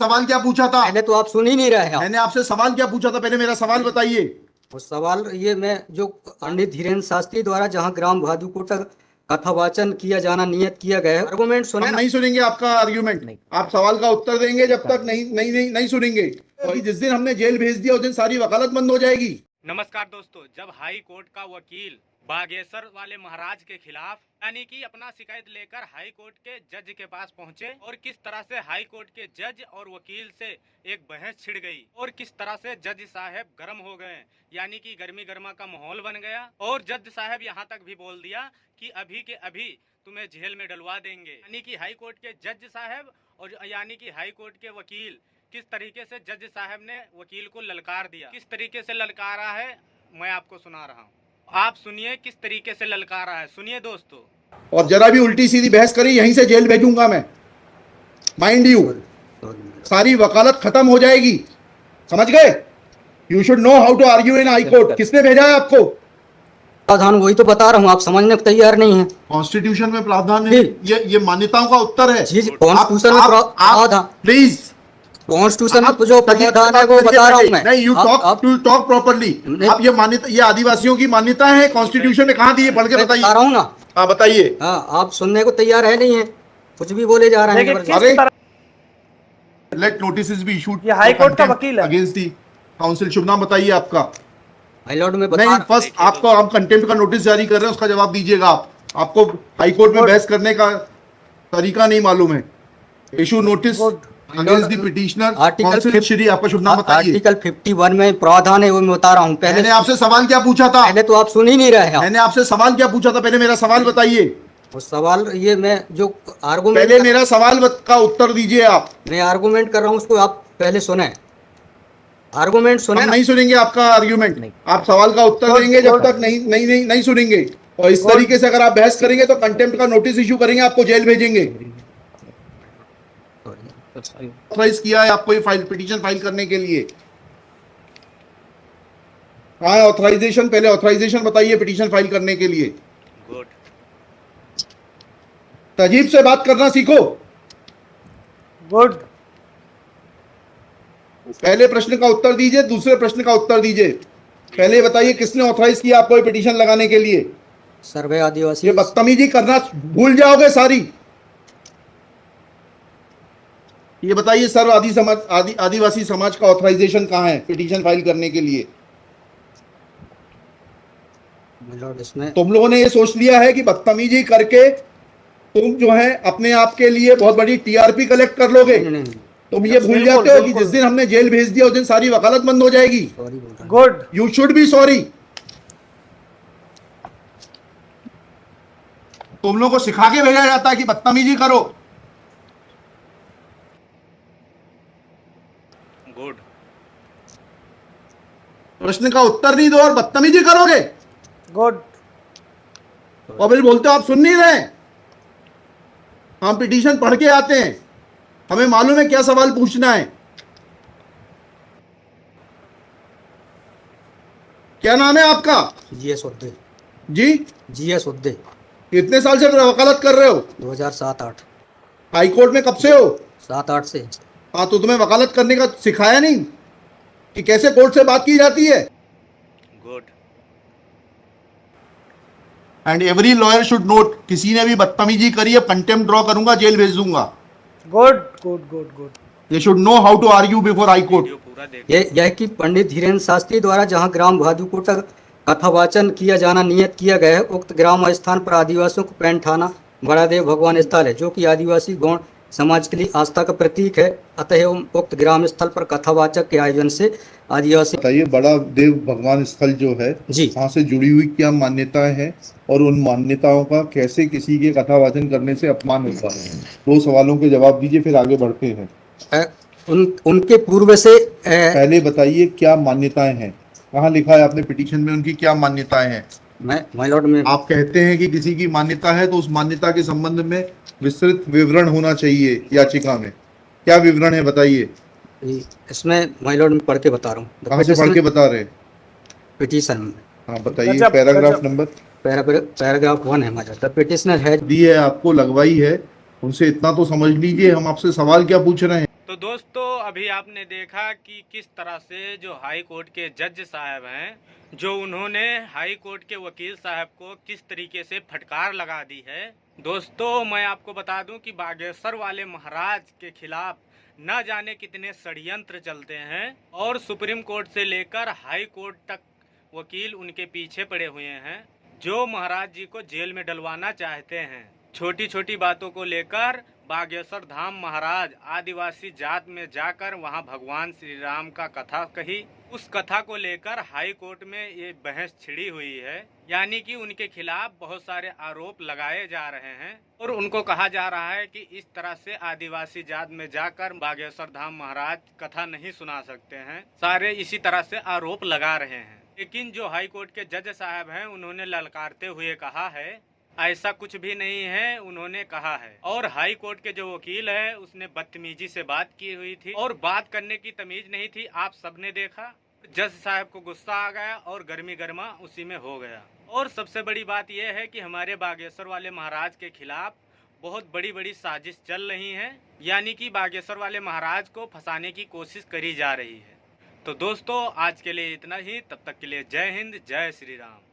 सवाल क्या पूछा था? पहले तो आप सुन ही नहीं रहे हैं। मैंने आपसे सवाल क्या पूछा था? पहले मेरा सवाल बताइए। वो सवाल ये मैं जो पंडित धीरेन्द्र शास्त्री द्वारा जहां ग्राम भादुकोट कथावाचन किया जाना नियत किया गया है, आर्गुमेंट सुने हम ना। नहीं सुनेंगे आपका आर्ग्यूमेंट। आप सवाल का उत्तर देंगे जब तक नहीं सुनेंगे। और जिस दिन हमने जेल भेज दिया उस दिन सारी वकालत बंद हो जाएगी। नमस्कार दोस्तों, जब हाई कोर्ट का वकील बागेश्वर वाले महाराज के खिलाफ यानी कि अपना शिकायत लेकर हाई कोर्ट के जज के पास पहुंचे और किस तरह से हाई कोर्ट के जज और वकील से एक बहस छिड़ गई और किस तरह से जज साहब गर्म हो गए, यानी कि गर्मी गर्मा का माहौल बन गया और जज साहब यहां तक भी बोल दिया कि अभी के अभी तुम्हें जेल में डलवा देंगे। यानी कि हाई कोर्ट के जज साहब और यानी कि हाई कोर्ट के वकील किस तरीके से जज साहब ने वकील को ललकार दिया, किस तरीके से ललकारा है मैं आपको सुना रहा हूँ। आप सुनिए किस तरीके से ललकारा है, सुनिए दोस्तों। और जरा भी उल्टी सीधी बहस करी यहीं से जेल भेजूंगा मैं, माइंड यू। सारी वकालत खत्म हो जाएगी, समझ गए? You should know how to argue in high court. किसने भेजा है आपको? प्रावधान वही तो बता रहा हूँ, आप समझने को तैयार नहीं है। कॉन्स्टिट्यूशन में प्रावधान है, ये मान्यताओं का उत्तर है। जी कॉन्स्टिट्यूशन में प्रावधान, प्लीज कॉन्स्टिट्यूशन में जो प्रावधान है वो बता रहा हूँ मैं। नहीं, यू टॉक प्रॉपर्ली। आप ये मान्यता, ये आदिवासियों की मान्यता है, कॉन्स्टिट्यूशन ने कहाँ दी है? पढ़ के बताइए। बता रहा हूँ ना। हाँ बताइए। हाँ, आप सुनने को तैयार है नहीं है, कुछ भी बोले जा रहे हैं। अरे लेट नोटिस बी इशूड। ये हाई कोर्ट का वकील है अगेंस्ट दी काउंसिल। शुभ नाम बताइए आपका। हाई लॉर्ड में नहीं, फर्स्ट आपको हम कंटेम्प्ट का नोटिस जारी कर रहे हैं, उसका जवाब दीजिएगा आप। आपको हाई कोर्ट में बहस करने का तरीका नहीं मालूम है। Issue notice against the petitioner. Council Shri, आपका शुभ नाम बताइए। आर्टिकल 51 में प्रावधान है वो मैं बता रहा हूँ। मैंने आपसे सवाल क्या पूछा था? पहले तो आप सुन ही नहीं रहे हैं। मैंने आपसे सवाल क्या पूछा था? पहले मेरा सवाल बताइए। वो सवाल ये मैं जो आर्गुमेंट, पहले मेरा सवाल का उत्तर दीजिए आप। मैं आर्गुमेंट कर रहा हूँ उसको आप पहले सुने। आर्गुमेंट सुने। हम नहीं सुनेंगे आपका आर्ग्यूमेंट। आप सवाल का उत्तर देंगे जब तक नहीं सुनेंगे। और इस तरीके से अगर आप बहस करेंगे तो कंटेम्प्ट का नोटिस इशू करेंगे, आपको जेल भेजेंगे। ऑथराइज किया है आपको ये फाइल, पिटीशन फाइल करने के लिए? कहाँ है ऑथराइजेशन? पहले ऑथराइजेशन बताइए पिटीशन फाइल करने के लिए। गुड। तजीब से बात करना सीखो। गुड। पहले प्रश्न का उत्तर दीजिए, दूसरे प्रश्न का उत्तर दीजिए। पहले बताइए किसने ऑथराइज किया आपको ये पिटीशन लगाने के लिए? सर्वे आदिवासी। ये बदतमीजी करना भूल जाओगे सारी। ये बताइए सर्व आदिवासी समाज का ऑथराइजेशन कहाँ है पिटीशन फाइल करने के लिए? इसमें तुम लोगों ने ये सोच लिया है कि बदतमीजी करके तुम जो है अपने आप के लिए बहुत बड़ी टीआरपी कलेक्ट कर लोगे। तुम ये भूल जाते हो कि जिस दिन हमने जेल भेज दिया उस दिन सारी वकालत बंद हो जाएगी। Good. You should be sorry. तुम लोगों को सिखा के भेजा जाता है कि बदतमीजी करो। गुड। प्रश्न का उत्तर नहीं दो और बदतमीजी करोगे। गुड। और फिर बोलते हो आप सुन नहीं रहे। हम पिटीशन पढ़ के आते हैं, हमें मालूम है क्या सवाल पूछना है। क्या नाम है आपका? जीएस उद्दे। जी जीएस उद्दे। कितने साल से वकालत कर रहे हो? 2007-8। हाई कोर्ट में कब से हो? 7-8 से। हाँ, तो तुम्हें वकालत करने का सिखाया नहीं कि कैसे कोर्ट से बात की जाती है? Good. And every lawyer should note, किसी ने भी बदतमीजी करी है कंटेम्प्ट ड्रॉ करूंगा, जेल भेज दूंगा। Good good good good. They should know how to argue before high court. पूरा देख। यह कि पंडित धीरेन्द्र शास्त्री द्वारा जहां ग्राम भादुकोट कथावाचन किया जाना नियत किया गया है, उक्त ग्राम स्थान पर आदिवासियों को पैंट थाना बड़ादेव भगवान स्थल है, जो कि आदिवासी गौण समाज के लिए आस्था का प्रतीक है। अतः उक्त ग्राम स्थल पर कथावाचक के आयोजन से आदिवासी। बताइए, बड़ा देव भगवान स्थल जो है जी, वहाँ से जुड़ी हुई क्या मान्यताएं हैं और उन मान्यताओं का कैसे किसी के कथावाचन करने से अपमान होता है? दो सवालों के जवाब दीजिए, फिर आगे बढ़ते हैं। उनके पूर्व से पहले बताइए क्या मान्यताएं हैं, कहाँ लिखा है आपने पिटीशन में उनकी क्या मान्यताएं हैं? माय लॉर्ड में आप कहते हैं कि किसी की मान्यता है तो उस मान्यता के संबंध में विस्तृत विवरण होना चाहिए याचिका में। क्या विवरण है बताइए? इसमें माय लॉर्ड में पढ़ के बता रहा हूँ। कहाँ से पढ़ के बता रहे हैं? पिटीशन में। हाँ बताइए, पैराग्राफ नंबर। पैराग्राफ 1 है हमारा। द पिटिशनर है दी है आपको, लगवाई है, उनसे इतना तो समझ लीजिए हम आपसे सवाल क्या पूछ रहे हैं। तो दोस्तों अभी आपने देखा कि किस तरह से जो हाई कोर्ट के जज साहब हैं, जो उन्होंने हाई कोर्ट के वकील साहब को किस तरीके से फटकार लगा दी है। दोस्तों मैं आपको बता दूं कि बागेश्वर वाले महाराज के खिलाफ न जाने कितने षड्यंत्र चलते हैं और सुप्रीम कोर्ट से लेकर हाई कोर्ट तक वकील उनके पीछे पड़े हुए हैं, जो महाराज जी को जेल में डलवाना चाहते हैं। छोटी छोटी बातों को लेकर बागेश्वर धाम महाराज आदिवासी जात में जाकर वहां भगवान श्री राम का कथा कही। उस कथा को लेकर हाई कोर्ट में ये बहस छिड़ी हुई है, यानी कि उनके खिलाफ बहुत सारे आरोप लगाए जा रहे हैं और उनको कहा जा रहा है कि इस तरह से आदिवासी जात में जाकर बागेश्वर धाम महाराज कथा नहीं सुना सकते हैं। सारे इसी तरह से आरोप लगा रहे हैं, लेकिन जो हाई कोर्ट के जज साहब हैं उन्होंने ललकारते हुए कहा है ऐसा कुछ भी नहीं है, उन्होंने कहा है। और हाई कोर्ट के जो वकील है उसने बदतमीजी से बात की हुई थी और बात करने की तमीज नहीं थी, आप सबने देखा। जज साहब को गुस्सा आ गया और गर्मी गर्मा उसी में हो गया। और सबसे बड़ी बात यह है कि हमारे बागेश्वर वाले महाराज के खिलाफ बहुत बड़ी बड़ी साजिश चल रही है, यानी कि बागेश्वर वाले महाराज को फंसाने की कोशिश करी जा रही है। तो दोस्तों आज के लिए इतना ही, तब तक के लिए जय हिंद, जय श्री राम।